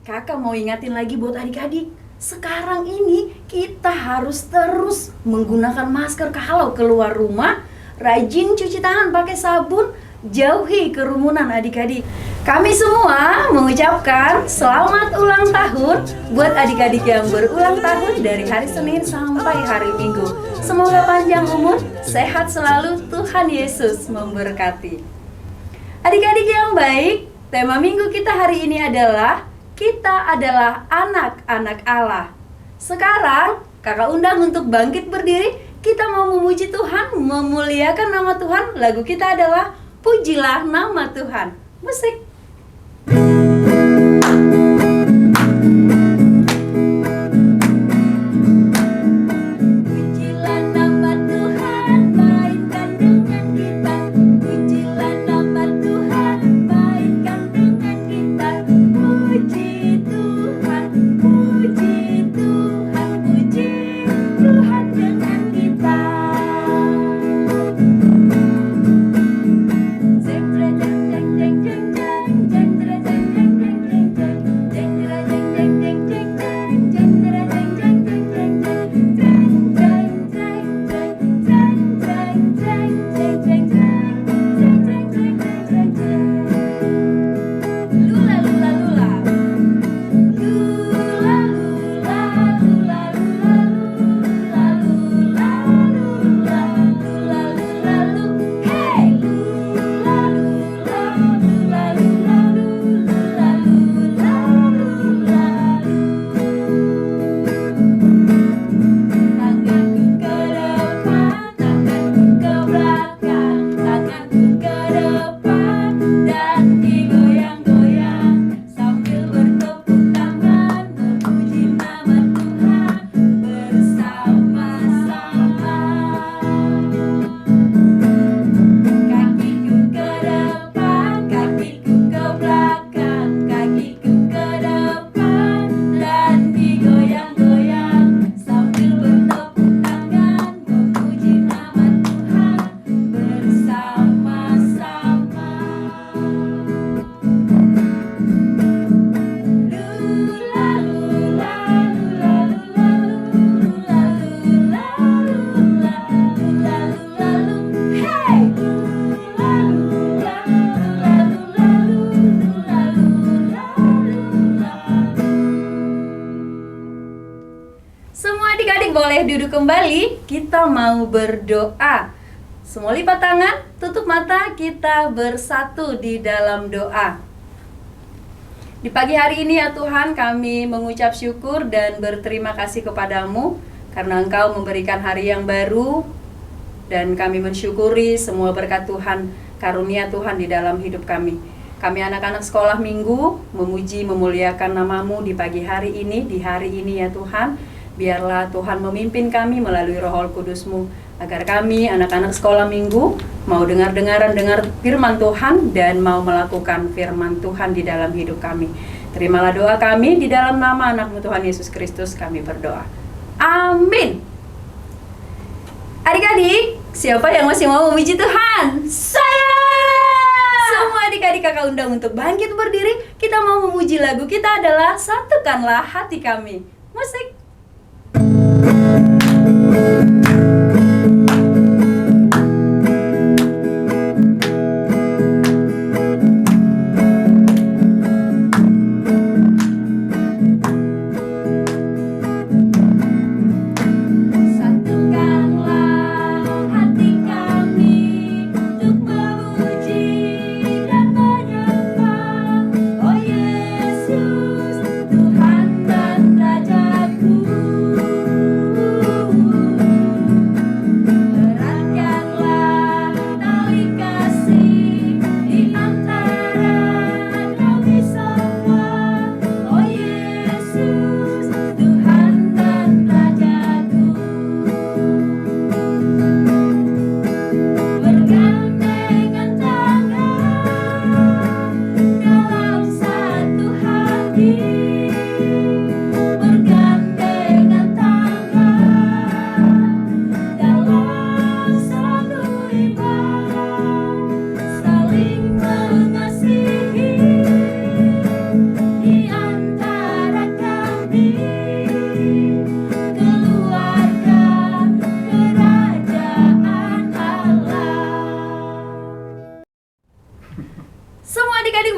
Kakak mau ingatin lagi buat adik-adik, sekarang ini kita harus terus menggunakan masker kalau keluar rumah, rajin cuci tangan pakai sabun, jauhi kerumunan adik-adik. Kami semua mengucapkan selamat ulang tahun buat adik-adik yang berulang tahun dari hari Senin sampai hari Minggu. Semoga panjang umur, sehat selalu, Tuhan Yesus memberkati. Adik-adik yang baik, tema minggu kita hari ini adalah kita adalah anak-anak Allah. Sekarang kakak undang untuk bangkit berdiri. Kita mau memuji Tuhan, memuliakan nama Tuhan. Lagu kita adalah Pujilah Nama Tuhan. Musik. Boleh duduk kembali, kita mau berdoa. Semua lipat tangan, tutup mata, kita bersatu di dalam doa. Di pagi hari ini ya Tuhan, kami mengucap syukur dan berterima kasih kepadamu karena Engkau memberikan hari yang baru, dan kami mensyukuri semua berkat Tuhan, karunia Tuhan di dalam hidup kami. Kami anak-anak sekolah minggu memuji memuliakan namamu di pagi hari ini, di hari ini ya Tuhan. Biarlah Tuhan memimpin kami melalui Roh Kudus-Mu, agar kami anak-anak sekolah minggu mau dengar firman Tuhan dan mau melakukan firman Tuhan di dalam hidup kami. Terimalah doa kami di dalam nama anak-Mu Tuhan Yesus Kristus kami berdoa. Amin. Adik-adik, siapa yang masih mau memuji Tuhan? Saya! Semua adik-adik kakak undang untuk bangkit berdiri. Kita mau memuji lagu kita adalah Satukanlah Hati Kami. Musik. Tuhan dan Rajaku.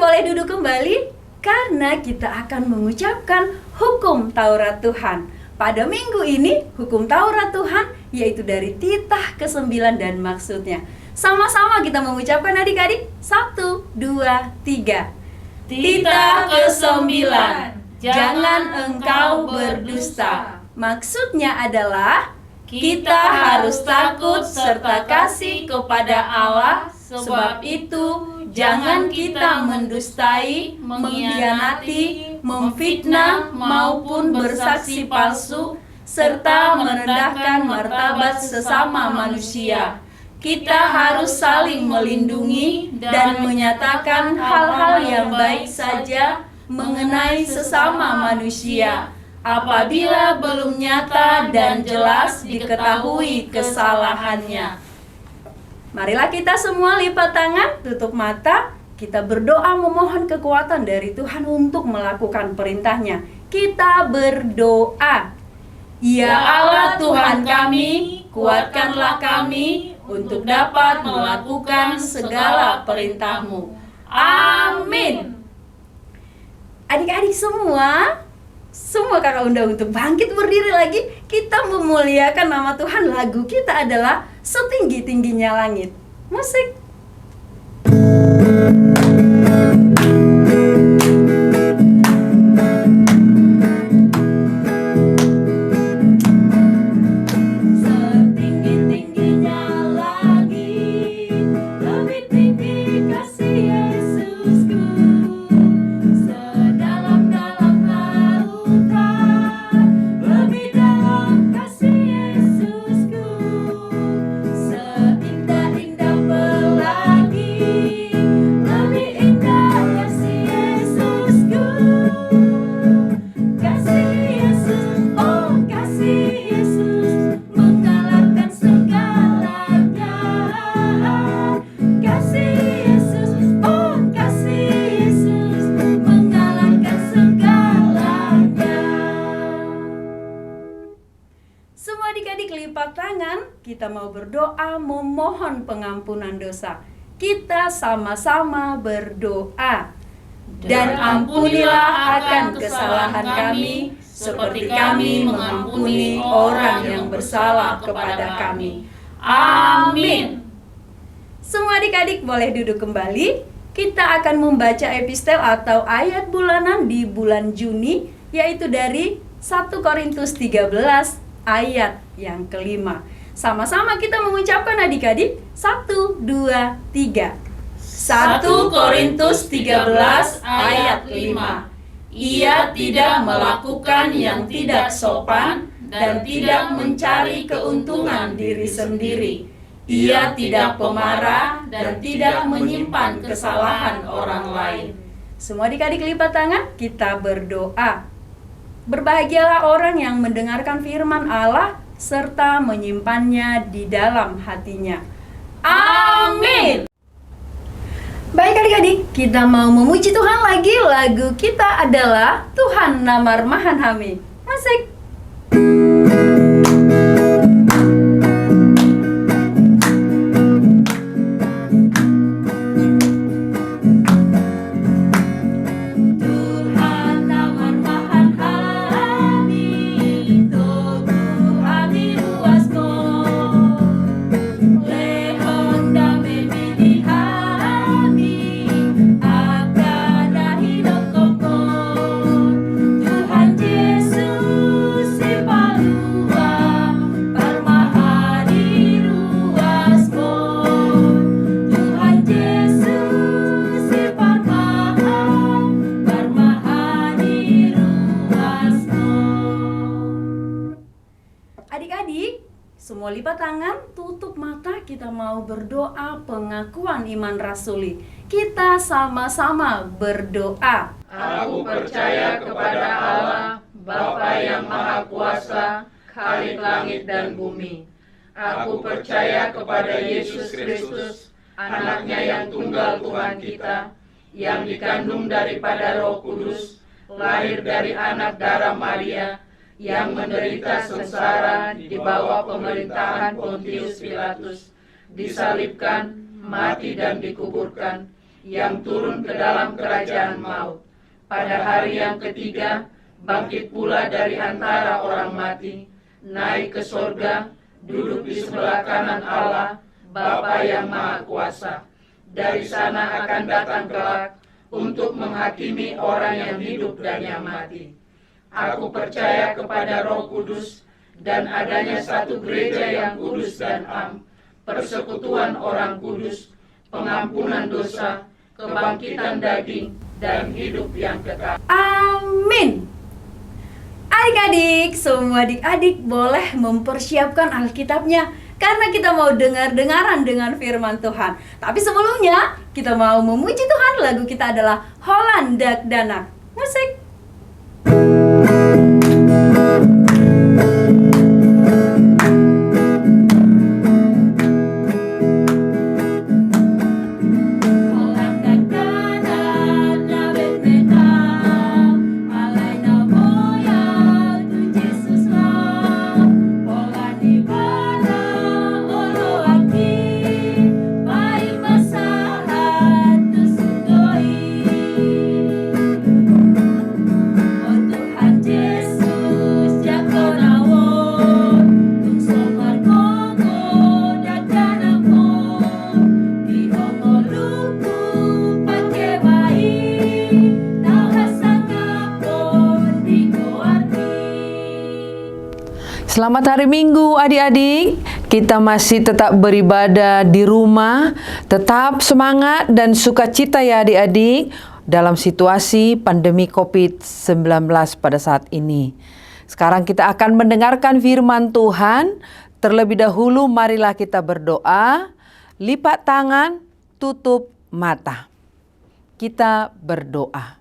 boleh duduk kembali karena kita akan mengucapkan hukum Taurat Tuhan. Pada minggu ini, hukum Taurat Tuhan yaitu dari titah ke-9 dan maksudnya. Sama-sama kita mengucapkan adik-adik. 1, 2, 3. Titah ke-9. Jangan engkau berdusta. Maksudnya adalah kita harus takut serta kasih kepada Allah. Sebab itu, jangan kita mendustai, mengkhianati, memfitnah, maupun bersaksi palsu, serta merendahkan martabat sesama manusia. Kita harus saling melindungi dan menyatakan hal-hal yang baik saja mengenai sesama manusia, apabila belum nyata dan jelas diketahui kesalahannya. Marilah kita semua lipat tangan, tutup mata, kita berdoa memohon kekuatan dari Tuhan untuk melakukan perintahnya. Kita berdoa. Ya Allah Tuhan kami, kuatkanlah kami untuk dapat melakukan segala perintah-Mu. Amin. Adik-adik semua kakak undang untuk bangkit berdiri lagi. Kita memuliakan nama Tuhan. Lagu kita adalah Setinggi-tingginya Langit. Musik. Kita mau berdoa memohon pengampunan dosa. Kita sama-sama berdoa. Dan ampunilah akan kesalahan kami, seperti kami mengampuni orang yang bersalah kepada kami. Amin. Semua adik-adik boleh duduk kembali. Kita akan membaca epistel atau ayat bulanan di bulan Juni, yaitu dari 1 Korintus 13 ayat yang kelima. Sama-sama kita mengucapkan adik-adik. 1, 2, 3. 1 Korintus 13 ayat 5. Ia tidak melakukan yang tidak sopan dan tidak mencari keuntungan diri sendiri. Ia tidak pemarah dan tidak menyimpan kesalahan orang lain. Semua adik-adik lipat tangan, kita berdoa. Berbahagialah orang yang mendengarkan firman Allah serta menyimpannya di dalam hatinya. Amin. Baik adik-adik, kita mau memuji Tuhan lagi. Lagu kita adalah Tuhan Namar Mahanhami. Musik. Semua lipat tangan, tutup mata, kita mau berdoa pengakuan iman rasuli. Kita sama-sama berdoa. Aku percaya kepada Allah, Bapa yang Maha Kuasa, Khalik langit dan bumi. Aku percaya kepada Yesus Kristus, anaknya yang tunggal Tuhan kita, yang dikandung daripada Roh Kudus, lahir dari anak darah Maria, yang menderita sengsara di bawah pemerintahan Pontius Pilatus, disalibkan, mati dan dikuburkan, yang turun ke dalam kerajaan maut. Pada hari yang ketiga, bangkit pula dari antara orang mati, naik ke sorga, duduk di sebelah kanan Allah, Bapa yang Maha Kuasa. Dari sana akan datang kelak untuk menghakimi orang yang hidup dan yang mati. Aku percaya kepada Roh Kudus dan adanya satu gereja yang kudus dan am, persekutuan orang kudus, pengampunan dosa, kebangkitan daging, dan hidup yang kekal. Amin. Adik-adik, semua adik-adik boleh mempersiapkan Alkitabnya karena kita mau dengar-dengaran dengan firman Tuhan. Tapi sebelumnya, kita mau memuji Tuhan. Lagu kita adalah Holland Danak. Musik. Selamat hari Minggu adik-adik. Kita masih tetap beribadah di rumah. Tetap semangat dan sukacita ya adik-adik dalam situasi pandemi COVID-19 pada saat ini. Sekarang kita akan mendengarkan firman Tuhan. Terlebih dahulu marilah kita berdoa. Lipat tangan, tutup mata. Kita berdoa.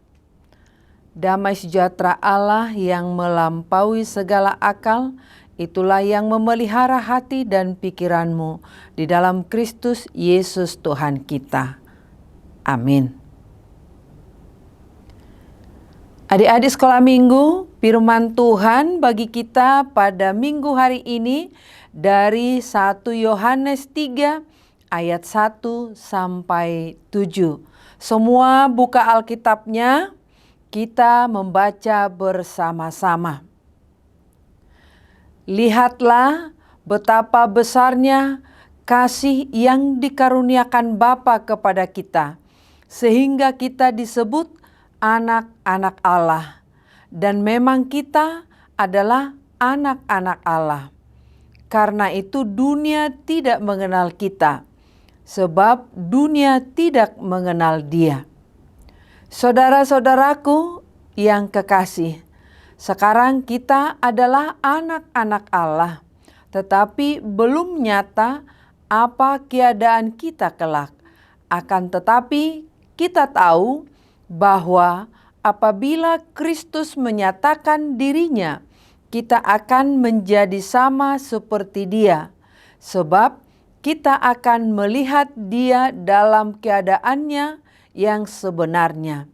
Damai sejahtera Allah yang melampaui segala akal, itulah yang memelihara hati dan pikiranmu di dalam Kristus Yesus Tuhan kita. Amin. Adik-adik sekolah minggu, firman Tuhan bagi kita pada minggu hari ini dari 1 Yohanes 3 ayat 1 sampai 7. Semua buka Alkitabnya, kita membaca bersama-sama. Lihatlah betapa besarnya kasih yang dikaruniakan Bapa kepada kita, sehingga kita disebut anak-anak Allah. Dan memang kita adalah anak-anak Allah. Karena itu dunia tidak mengenal kita, sebab dunia tidak mengenal Dia. Saudara-saudaraku yang kekasih, sekarang kita adalah anak-anak Allah, tetapi belum nyata apa keadaan kita kelak. Akan tetapi kita tahu bahwa apabila Kristus menyatakan dirinya, kita akan menjadi sama seperti Dia, sebab kita akan melihat Dia dalam keadaannya yang sebenarnya.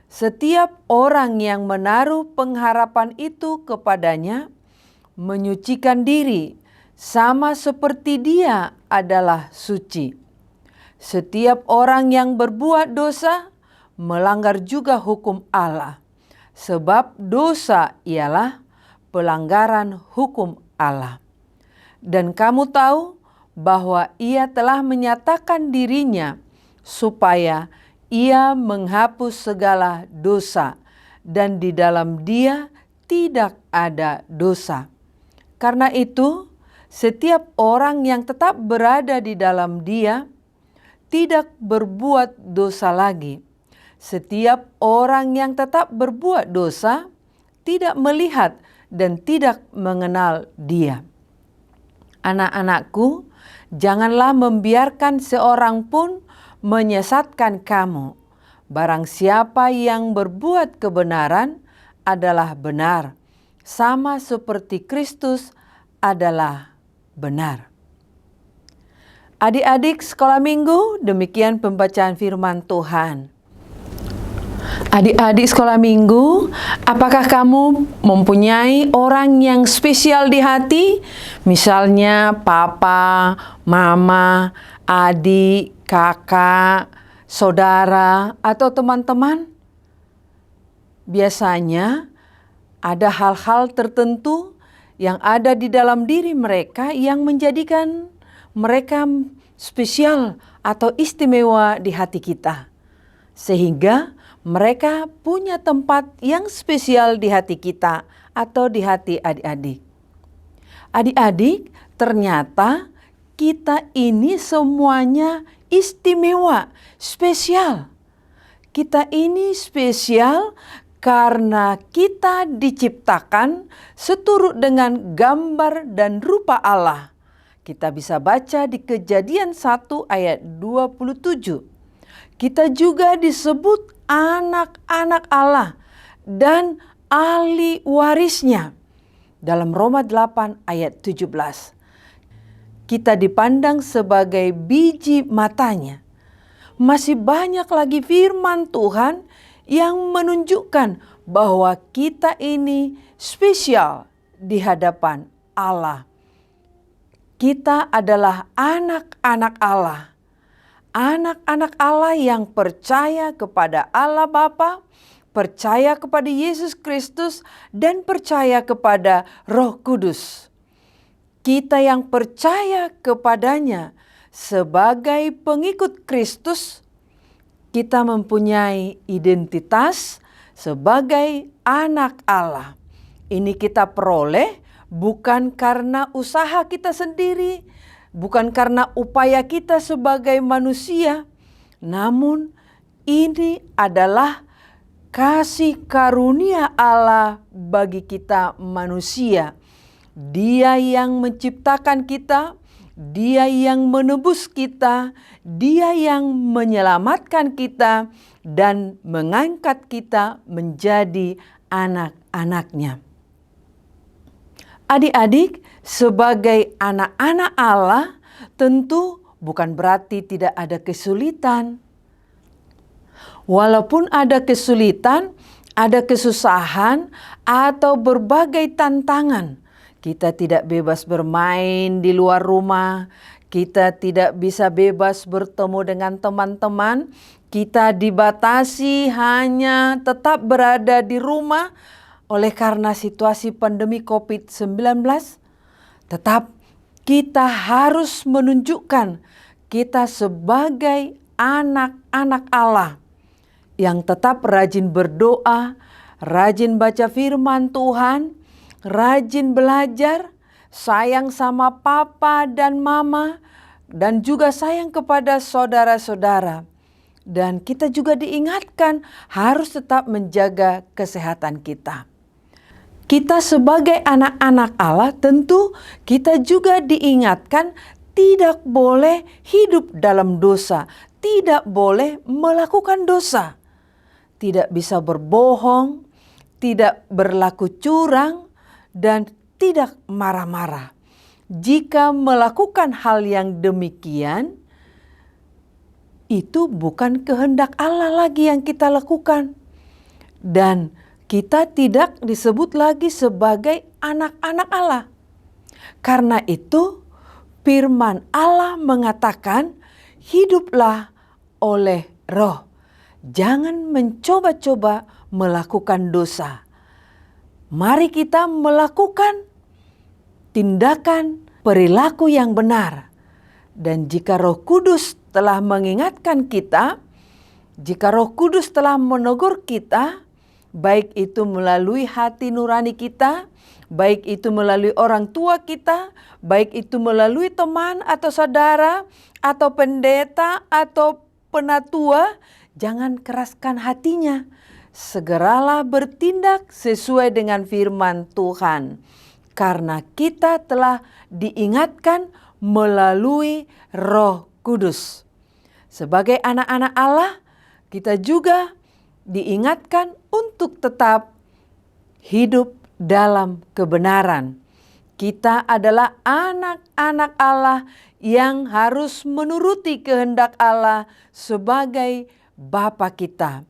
Setiap orang yang menaruh pengharapan itu kepadanya menyucikan diri sama seperti Dia adalah suci. Setiap orang yang berbuat dosa melanggar juga hukum Allah, sebab dosa ialah pelanggaran hukum Allah. Dan kamu tahu bahwa Ia telah menyatakan dirinya supaya Ia menghapus segala dosa, dan di dalam Dia tidak ada dosa. Karena itu, setiap orang yang tetap berada di dalam Dia tidak berbuat dosa lagi. Setiap orang yang tetap berbuat dosa tidak melihat dan tidak mengenal Dia. Anak-anakku, janganlah membiarkan seorang pun menyesatkan kamu. Barang siapa yang berbuat kebenaran adalah benar, sama seperti Kristus adalah benar. Adik-adik sekolah minggu, demikian pembacaan firman Tuhan. Adik-adik sekolah minggu, apakah kamu mempunyai orang yang spesial di hati? Misalnya papa, mama, adik, kakak, saudara, atau teman-teman, biasanya ada hal-hal tertentu yang ada di dalam diri mereka yang menjadikan mereka spesial atau istimewa di hati kita. Sehingga mereka punya tempat yang spesial di hati kita atau di hati adik-adik. Adik-adik, ternyata kita ini semuanya istimewa, spesial. Kita ini spesial karena kita diciptakan seturut dengan gambar dan rupa Allah. Kita bisa baca di Kejadian 1 ayat 27. Kita juga disebut anak-anak Allah dan ahli warisnya dalam Roma 8 ayat 17. Kita dipandang sebagai biji matanya. Masih banyak lagi firman Tuhan yang menunjukkan bahwa kita ini spesial di hadapan Allah. Kita adalah anak-anak Allah. Anak-anak Allah yang percaya kepada Allah Bapa, percaya kepada Yesus Kristus, dan percaya kepada Roh Kudus. Kita yang percaya kepadanya sebagai pengikut Kristus, kita mempunyai identitas sebagai anak Allah. Ini kita peroleh bukan karena usaha kita sendiri, bukan karena upaya kita sebagai manusia, namun ini adalah kasih karunia Allah bagi kita manusia. Dia yang menciptakan kita, Dia yang menebus kita, Dia yang menyelamatkan kita, dan mengangkat kita menjadi anak-anaknya. Adik-adik, sebagai anak-anak Allah, tentu bukan berarti tidak ada kesulitan. Walaupun ada kesulitan, ada kesusahan, atau berbagai tantangan, kita tidak bebas bermain di luar rumah, kita tidak bisa bebas bertemu dengan teman-teman, kita dibatasi hanya tetap berada di rumah oleh karena situasi pandemi COVID-19. Tetap kita harus menunjukkan kita sebagai anak-anak Allah yang tetap rajin berdoa, rajin baca firman Tuhan, rajin belajar, sayang sama papa dan mama, dan juga sayang kepada saudara-saudara. Dan kita juga diingatkan harus tetap menjaga kesehatan kita. Kita sebagai anak-anak Allah tentu kita juga diingatkan tidak boleh hidup dalam dosa, tidak boleh melakukan dosa, tidak bisa berbohong, tidak berlaku curang, dan tidak marah-marah. Jika melakukan hal yang demikian, itu bukan kehendak Allah lagi yang kita lakukan. Dan kita tidak disebut lagi sebagai anak-anak Allah. Karena itu firman Allah mengatakan, hiduplah oleh roh. Jangan mencoba-coba melakukan dosa. Mari kita melakukan tindakan perilaku yang benar. Dan jika Roh Kudus telah mengingatkan kita, jika Roh Kudus telah menegur kita, baik itu melalui hati nurani kita, baik itu melalui orang tua kita, baik itu melalui teman atau saudara, atau pendeta, atau penatua, jangan keraskan hatinya. Segeralah bertindak sesuai dengan firman Tuhan. Karena kita telah diingatkan melalui Roh Kudus. Sebagai anak-anak Allah, kita juga diingatkan untuk tetap hidup dalam kebenaran. Kita adalah anak-anak Allah yang harus menuruti kehendak Allah sebagai Bapa kita.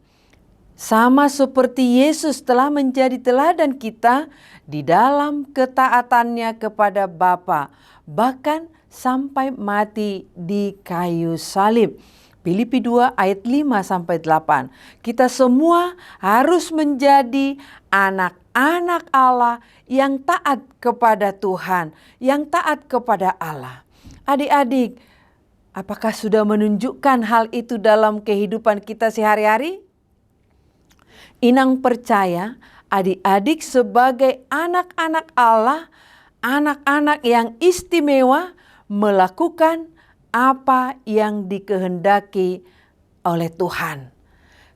Sama seperti Yesus telah menjadi teladan kita di dalam ketaatannya kepada Bapa, bahkan sampai mati di kayu salib. Filipi 2 ayat 5-8. Kita semua harus menjadi anak-anak Allah yang taat kepada Tuhan, yang taat kepada Allah. Adik-adik, apakah sudah menunjukkan hal itu dalam kehidupan kita sehari-hari? Inang percaya adik-adik sebagai anak-anak Allah, anak-anak yang istimewa, melakukan apa yang dikehendaki oleh Tuhan.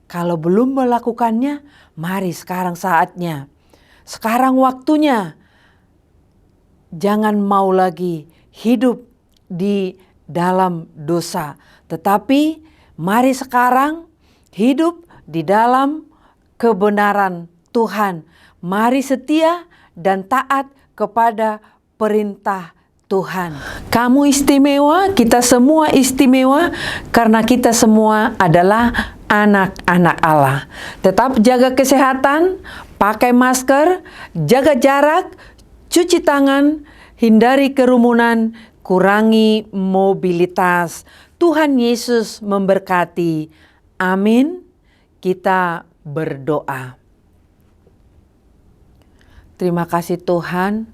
Kalau belum melakukannya, mari sekarang saatnya. Sekarang waktunya. Jangan mau lagi hidup di dalam dosa. Tetapi mari sekarang hidup di dalam kebenaran Tuhan. Mari setia dan taat kepada perintah Tuhan. Kamu istimewa, kita semua istimewa karena kita semua adalah anak-anak Allah. Tetap jaga kesehatan, pakai masker, jaga jarak, cuci tangan, hindari kerumunan, kurangi mobilitas. Tuhan Yesus memberkati. Amin. Kita berdoa. Terima kasih Tuhan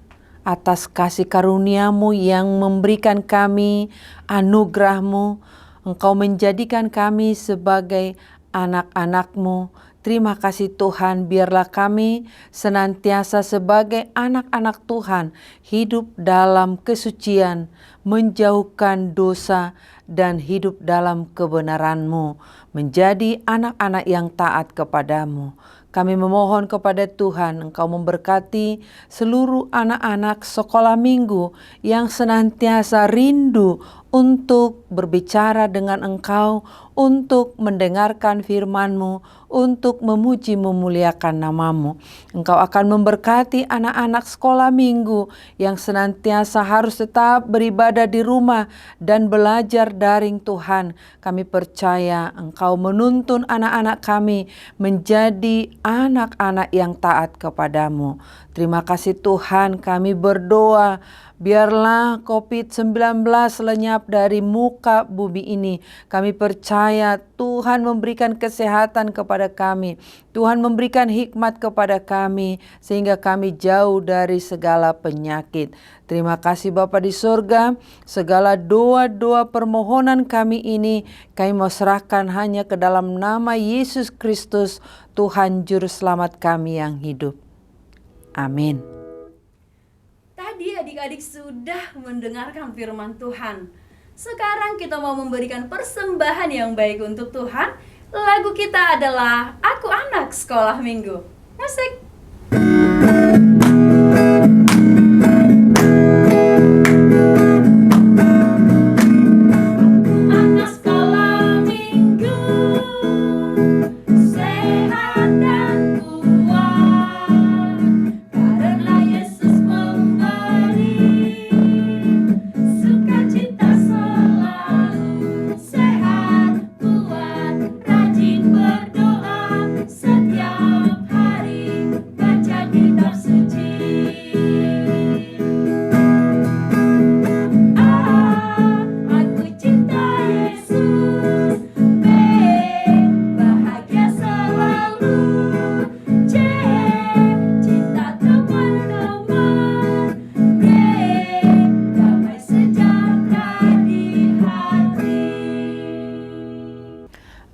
atas kasih karunia-Mu yang memberikan kami anugerah-Mu. Engkau menjadikan kami sebagai anak-anak-Mu. Terima kasih Tuhan, biarlah kami senantiasa sebagai anak-anak Tuhan hidup dalam kesucian, menjauhkan dosa, dan hidup dalam kebenaran-Mu, menjadi anak-anak yang taat kepadamu. Kami memohon kepada Tuhan, Engkau memberkati seluruh anak-anak sekolah minggu yang senantiasa rindu untuk berbicara dengan Engkau, untuk mendengarkan firman-Mu, untuk memuji memuliakan nama-Mu. Engkau akan memberkati anak-anak sekolah minggu yang senantiasa harus tetap beribadah di rumah dan belajar daring Tuhan. Kami percaya Engkau menuntun anak-anak kami menjadi anak-anak yang taat kepadamu. Terima kasih Tuhan, kami berdoa biarlah COVID-19 lenyap dari muka bumi ini. Kami percaya Tuhan memberikan kesehatan kepada kami. Tuhan memberikan hikmat kepada kami sehingga kami jauh dari segala penyakit. Terima kasih Bapa di surga, segala doa-doa permohonan kami ini kami mau serahkan hanya ke dalam nama Yesus Kristus, Tuhan Juru Selamat kami yang hidup. Amin. Tadi adik-adik sudah mendengarkan firman Tuhan. Sekarang kita mau memberikan persembahan yang baik untuk Tuhan. Lagu kita adalah Aku Anak Sekolah Minggu. Musik.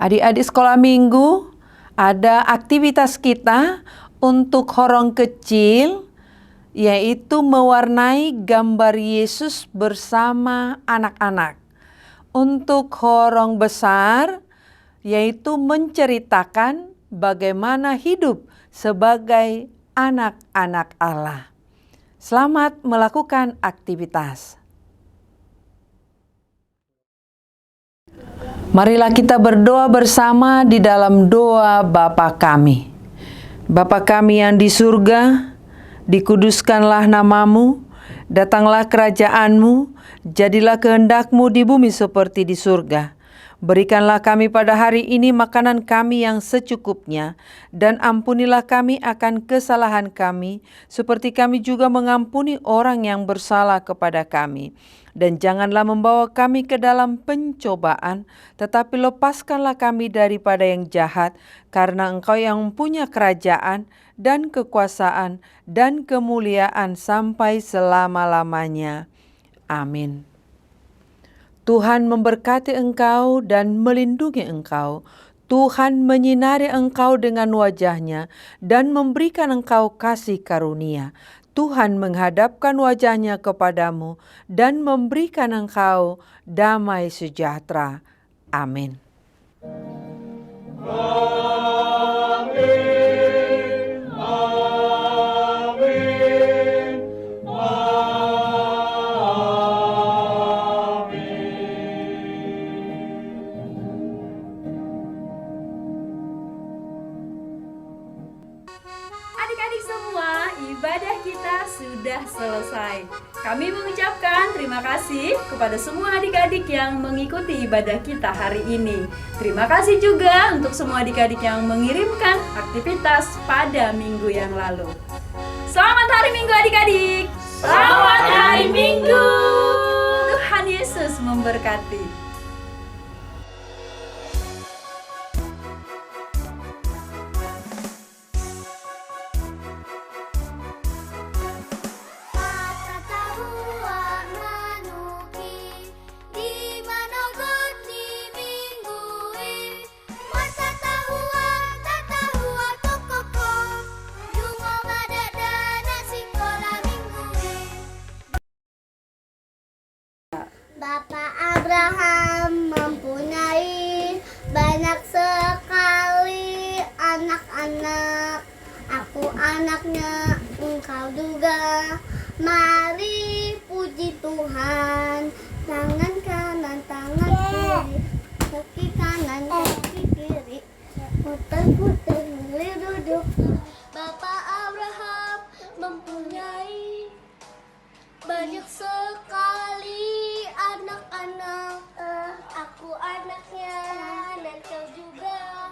Adik-adik sekolah minggu, ada aktivitas kita untuk horong kecil, yaitu mewarnai gambar Yesus bersama anak-anak. Untuk horong besar, yaitu menceritakan bagaimana hidup sebagai anak-anak Allah. Selamat melakukan aktivitas. Marilah kita berdoa bersama di dalam doa Bapa kami. Bapa kami yang di surga, dikuduskanlah namamu, datanglah kerajaanmu, jadilah kehendak-Mu di bumi seperti di surga. Berikanlah kami pada hari ini makanan kami yang secukupnya, dan ampunilah kami akan kesalahan kami, seperti kami juga mengampuni orang yang bersalah kepada kami. dan janganlah membawa kami ke dalam pencobaan, tetapi lepaskanlah kami daripada yang jahat, karena Engkau yang mempunyai kerajaan dan kekuasaan dan kemuliaan sampai selama-lamanya. Amin. Tuhan memberkati engkau dan melindungi engkau. Tuhan menyinari engkau dengan wajah-Nya dan memberikan engkau kasih karunia. Tuhan menghadapkan wajah-Nya kepadamu dan memberikan engkau damai sejahtera. Amin. Adik-adik semua, ibadah kita sudah selesai. Kami mengucapkan terima kasih kepada semua adik-adik yang mengikuti ibadah kita hari ini. Terima kasih juga untuk semua adik-adik yang mengirimkan aktivitas pada minggu yang lalu. Selamat hari Minggu adik-adik. Selamat hari Minggu. Tuhan Yesus memberkati. Bapak Abraham mempunyai banyak sekali anak-anak. Aku anaknya, engkau juga. Mari puji Tuhan. Tangan kanan, tangan kiri, kaki kanan, kaki kiri, putar-putar, duduk. Bapak Abraham mempunyai banyak sekali anak-anak. Aku anaknya dan kau juga.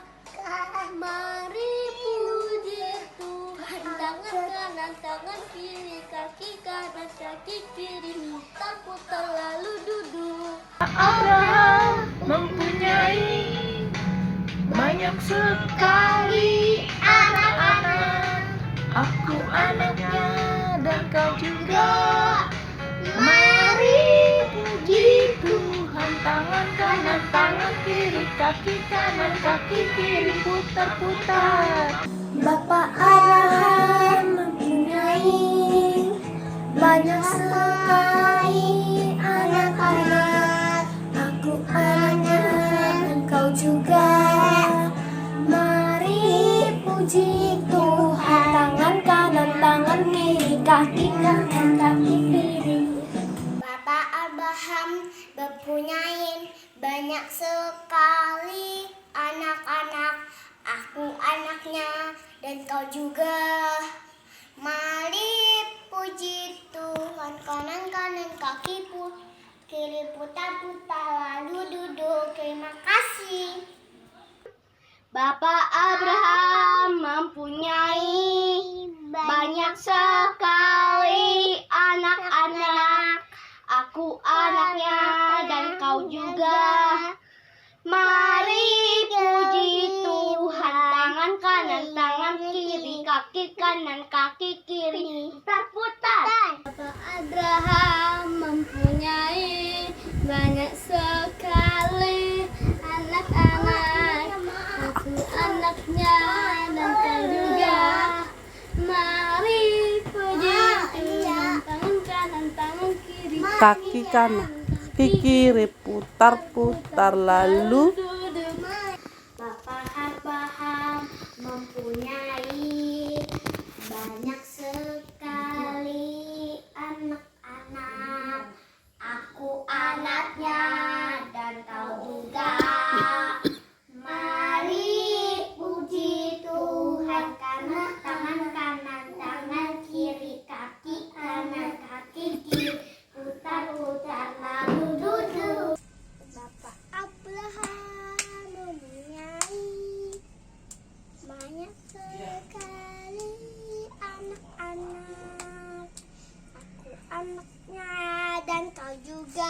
Mari puji Tuhan. Tangan kanan, tangan kiri, kaki kanan, kaki kiri, putar-putar lalu duduk. Abraham mempunyai banyak sekali anak-anak. Aku anaknya dan kau juga. Mari puji Tuhan. Tangan kanan, tangan kiri, kaki kanan, kaki kiri, putar-putar. Bapak Abraham mempunyai banyak sekali anak-anak. Aku anaknya dan kau juga. Mari puji Tuhan. Tangan kanan, tangan kiri, kaki kanan, kaki kiri. Bapak Abraham mempunyai banyak sekali anak-anak. Aku anaknya dan kau juga. Mari puji Tuhan. Kanan kanan kaki kiri putar-putar lalu duduk. Terima kasih. Bapak Abraham mempunyai banyak sekali anak-anak. Aku anaknya dan kau juga. Mari puji Tuhan. Tangan kanan, tangan kiri, kaki kanan, kaki kiri, putar-putar. Bapak Abraham mempunyai banyak sekali anak-anak. Aku anaknya dan kau juga. Mari puji Tuhan. Tangan kanan, tangan kiri, kaki kanan, kaki kiri, putar-putar lalu. Bapak Abraham mempunyai banyak sekali anak-anak. Aku anaknya dan kau juga. Mari puji Tuhan. Karena tangan kanan, tangan kiri, kaki kanan, kaki kiri, putar-putar lalu duduk. Bapak Abraham mempunyai banyak sekali anak-anak. Aku anaknya dan kau juga.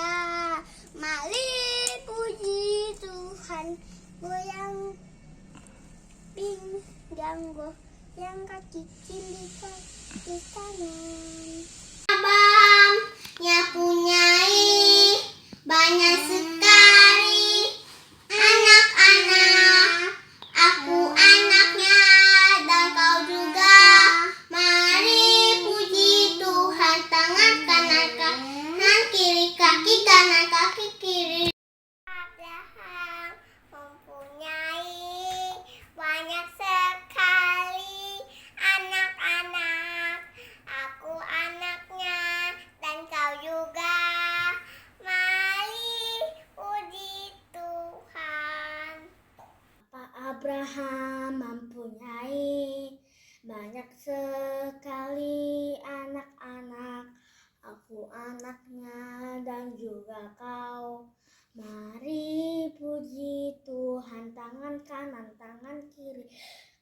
goyang kaki kiri kaki kanan. Abangnya punyai banyak sekali anak-anak, aku anaknya dan kau juga. Mari puji Tuhan, tangan kanan kanan kiri kaki kanan kaki kiri. Abraham mempunyai banyak sekali anak-anak, aku anaknya dan kau juga. Mari puji Tuhan. Pak Abraham mempunyai banyak sekali anak-anak, aku anaknya dan juga kau. Mari puji Tuhan, tangan kanan, tangan kiri,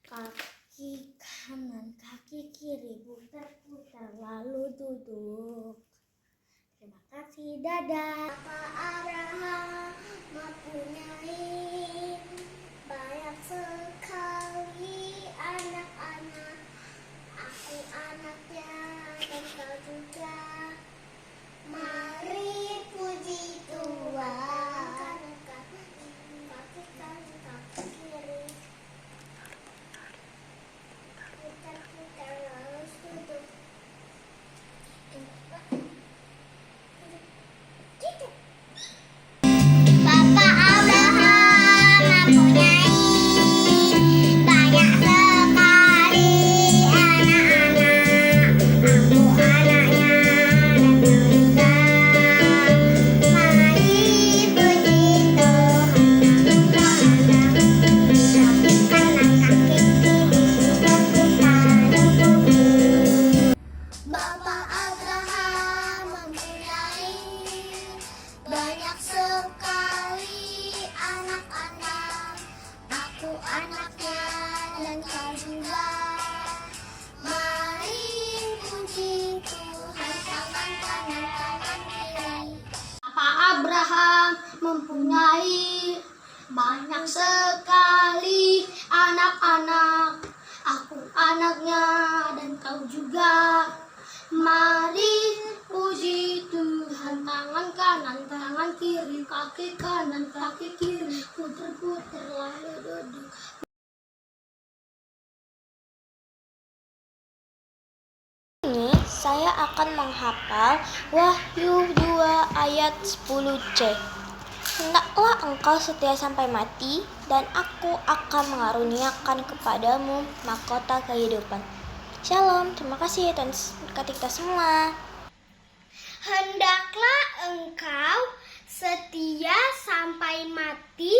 kaki kanan, kaki kiri, putar-putar lalu duduk. Terima kasih, dadah. Pak Abraham mempunyai banyak sekali anak-anak, aku anaknya dan kau juga. Mari puji Tuhan. Kaki kanan, kaki kiri, putar-putar lalu duduk. Bapak Abraham mempunyai banyak sekali anak-anak, aku anaknya dan kau juga. Mari puji Tuhan, kaki kanan kaki kiri, putar-putar duduk. Bapak Abraham mempunyai banyak sekali anak-anak, aku anaknya dan kau juga. Mari puji Tuhan, tangan kanan tangan kiri. Bapak Abraham mempunyai banyak sekali anak-anak, aku anaknya dan kau juga. Mari puji Tuhan, tangan kanan, tangan kiri, kaki kanan, kaki kiri, putar-putar lalu duduk. Ini saya akan menghafal Wahyu 2 ayat 10c. Hendaklah engkau setia sampai mati, dan aku akan mengaruniakan kepadamu mahkota kehidupan. Shalom, terima kasih Tuhan berkati kita semua. Hendaklah engkau setia sampai mati,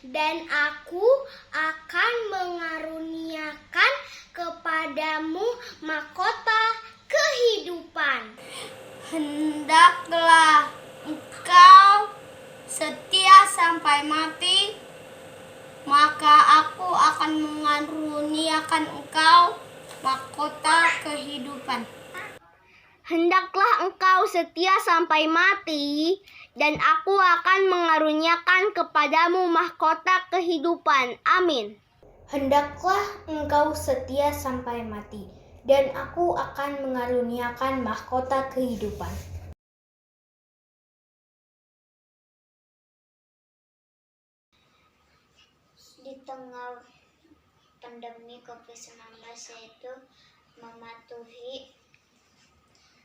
dan aku akan mengaruniakan kepadamu mahkota kehidupan. Hendaklah engkau setia sampai mati, maka aku akan mengaruniakan engkau mahkota kehidupan. Hendaklah engkau setia sampai mati, dan aku akan mengaruniakan kepadamu mahkota kehidupan. Amin. Hendaklah engkau setia sampai mati, dan aku akan mengaruniakan mahkota kehidupan. Di tengah pandemi COVID-19, yaitu mematuhi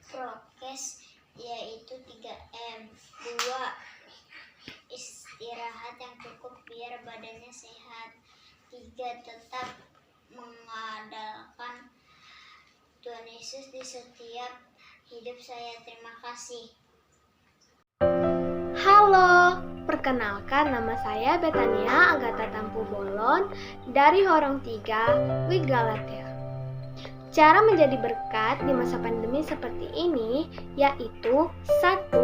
prokes, yaitu 3M. 2. Istirahat yang cukup biar badannya sehat. 3. Tetap mengandalkan Tuhan Yesus di setiap hidup saya. Terima kasih. Halo, perkenalkan nama saya Betania Agatha Tampu Bolon dari Horong 3, WIG Galatia. Cara menjadi berkat di masa pandemi seperti ini yaitu 1.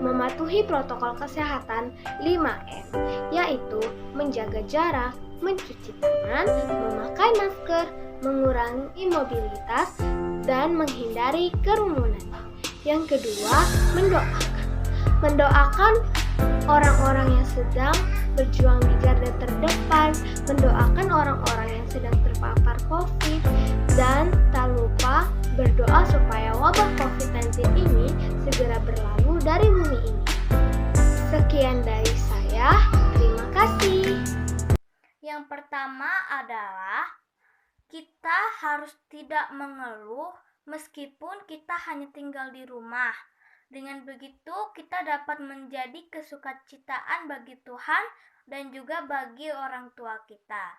Mematuhi protokol kesehatan 5M, yaitu menjaga jarak, mencuci tangan, memakai masker, mengurangi mobilitas, dan menghindari kerumunan. Yang kedua, mendoakan orang-orang yang sedang berjuang di garda terdepan, mendoakan orang-orang yang sedang terpapar COVID, dan tak lupa berdoa supaya wabah COVID-19 ini segera berlalu dari bumi ini. Sekian dari saya, terima kasih. Yang pertama adalah kita harus tidak mengeluh meskipun kita hanya tinggal di rumah. Dengan begitu, kita dapat menjadi kesukacitaan bagi Tuhan dan juga bagi orang tua kita.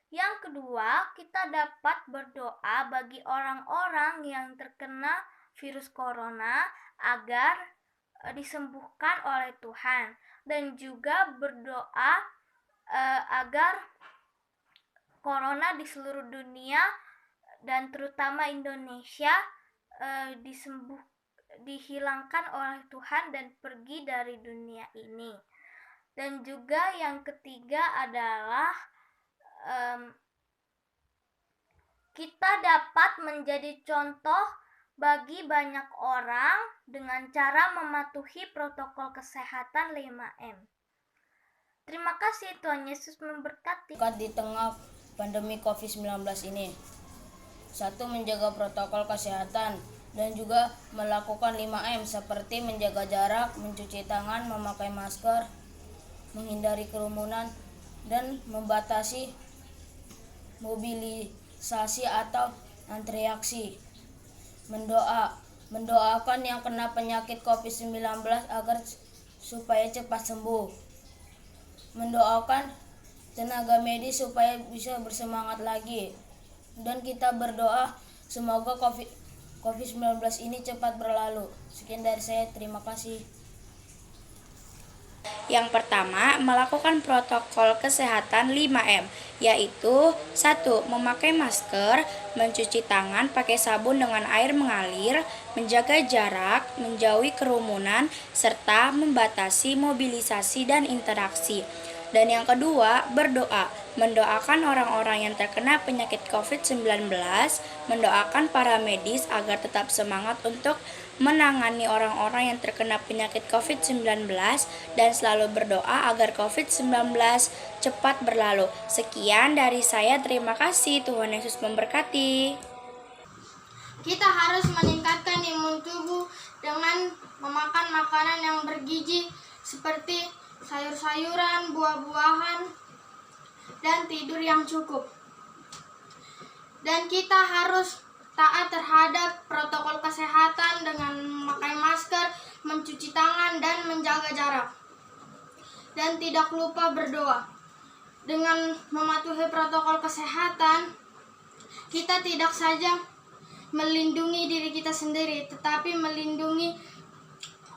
Yang kedua, kita dapat berdoa bagi orang-orang yang terkena virus corona agar disembuhkan oleh Tuhan, dan juga berdoa agar corona di seluruh dunia dan terutama Indonesia dihilangkan oleh Tuhan dan pergi dari dunia ini. Dan juga yang ketiga adalah kita dapat menjadi contoh bagi banyak orang dengan cara mematuhi protokol kesehatan 5M. Terima kasih, Tuhan Yesus memberkati. Di tengah pandemi COVID-19 ini, 1. Menjaga protokol kesehatan dan juga melakukan 5M seperti menjaga jarak, mencuci tangan, memakai masker, menghindari kerumunan, dan membatasi mobilisasi atau antriaksi. Mendoakan yang kena penyakit COVID-19 agar supaya cepat sembuh. Mendoakan tenaga medis supaya bisa bersemangat lagi. Dan kita berdoa semoga COVID-19 ini cepat berlalu. Sekian dari saya, terima kasih. Yang pertama, melakukan protokol kesehatan 5M, yaitu 1. Memakai masker, mencuci tangan pakai sabun dengan air mengalir, menjaga jarak, menjauhi kerumunan, serta membatasi mobilisasi dan interaksi. Dan yang kedua, berdoa, mendoakan orang-orang yang terkena penyakit COVID-19, mendoakan para medis agar tetap semangat untuk menangani orang-orang yang terkena penyakit COVID-19 dan selalu berdoa agar COVID-19 cepat berlalu. Sekian dari saya, terima kasih. Tuhan Yesus memberkati. Kita harus meningkatkan imun tubuh dengan memakan makanan yang bergizi seperti sayur-sayuran, buah-buahan, dan tidur yang cukup. Dan kita harus taat terhadap protokol kesehatan dengan memakai masker, mencuci tangan, dan menjaga jarak. Dan tidak lupa berdoa. Dengan mematuhi protokol kesehatan, kita tidak saja melindungi diri kita sendiri, tetapi melindungi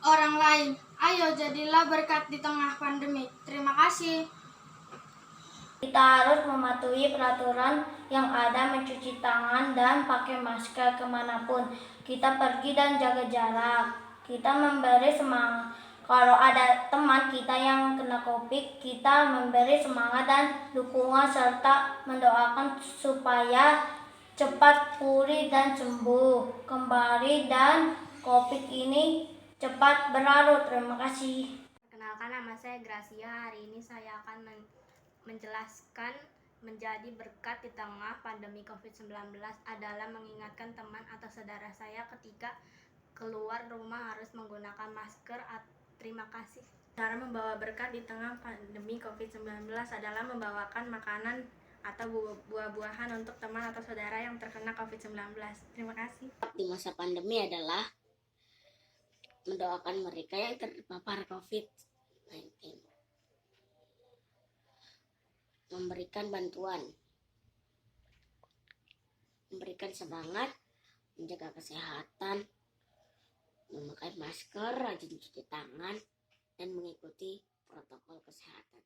orang lain. Ayo jadilah berkat di tengah pandemi. Terima kasih. Kita harus mematuhi peraturan yang ada, mencuci tangan dan pakai masker kemanapun kita pergi dan jaga jarak. Kita memberi semangat. Kalau ada teman kita yang kena COVID, kita memberi semangat dan dukungan serta mendoakan supaya cepat pulih dan sembuh kembali dan COVID ini cepat berlalu. Terima kasih. Perkenalkan, nama saya Gracia. Hari ini saya akan menjelaskan menjadi berkat di tengah pandemi COVID-19 adalah mengingatkan teman atau saudara saya ketika keluar rumah harus menggunakan masker. Terima kasih. Cara membawa berkat di tengah pandemi COVID-19 adalah membawakan makanan atau buah-buahan untuk teman atau saudara yang terkena COVID-19. Terima kasih. Di masa pandemi adalah mendoakan mereka yang terpapar COVID-19. Memberikan bantuan, memberikan semangat, menjaga kesehatan, memakai masker, rajin cuci tangan, dan mengikuti protokol kesehatan.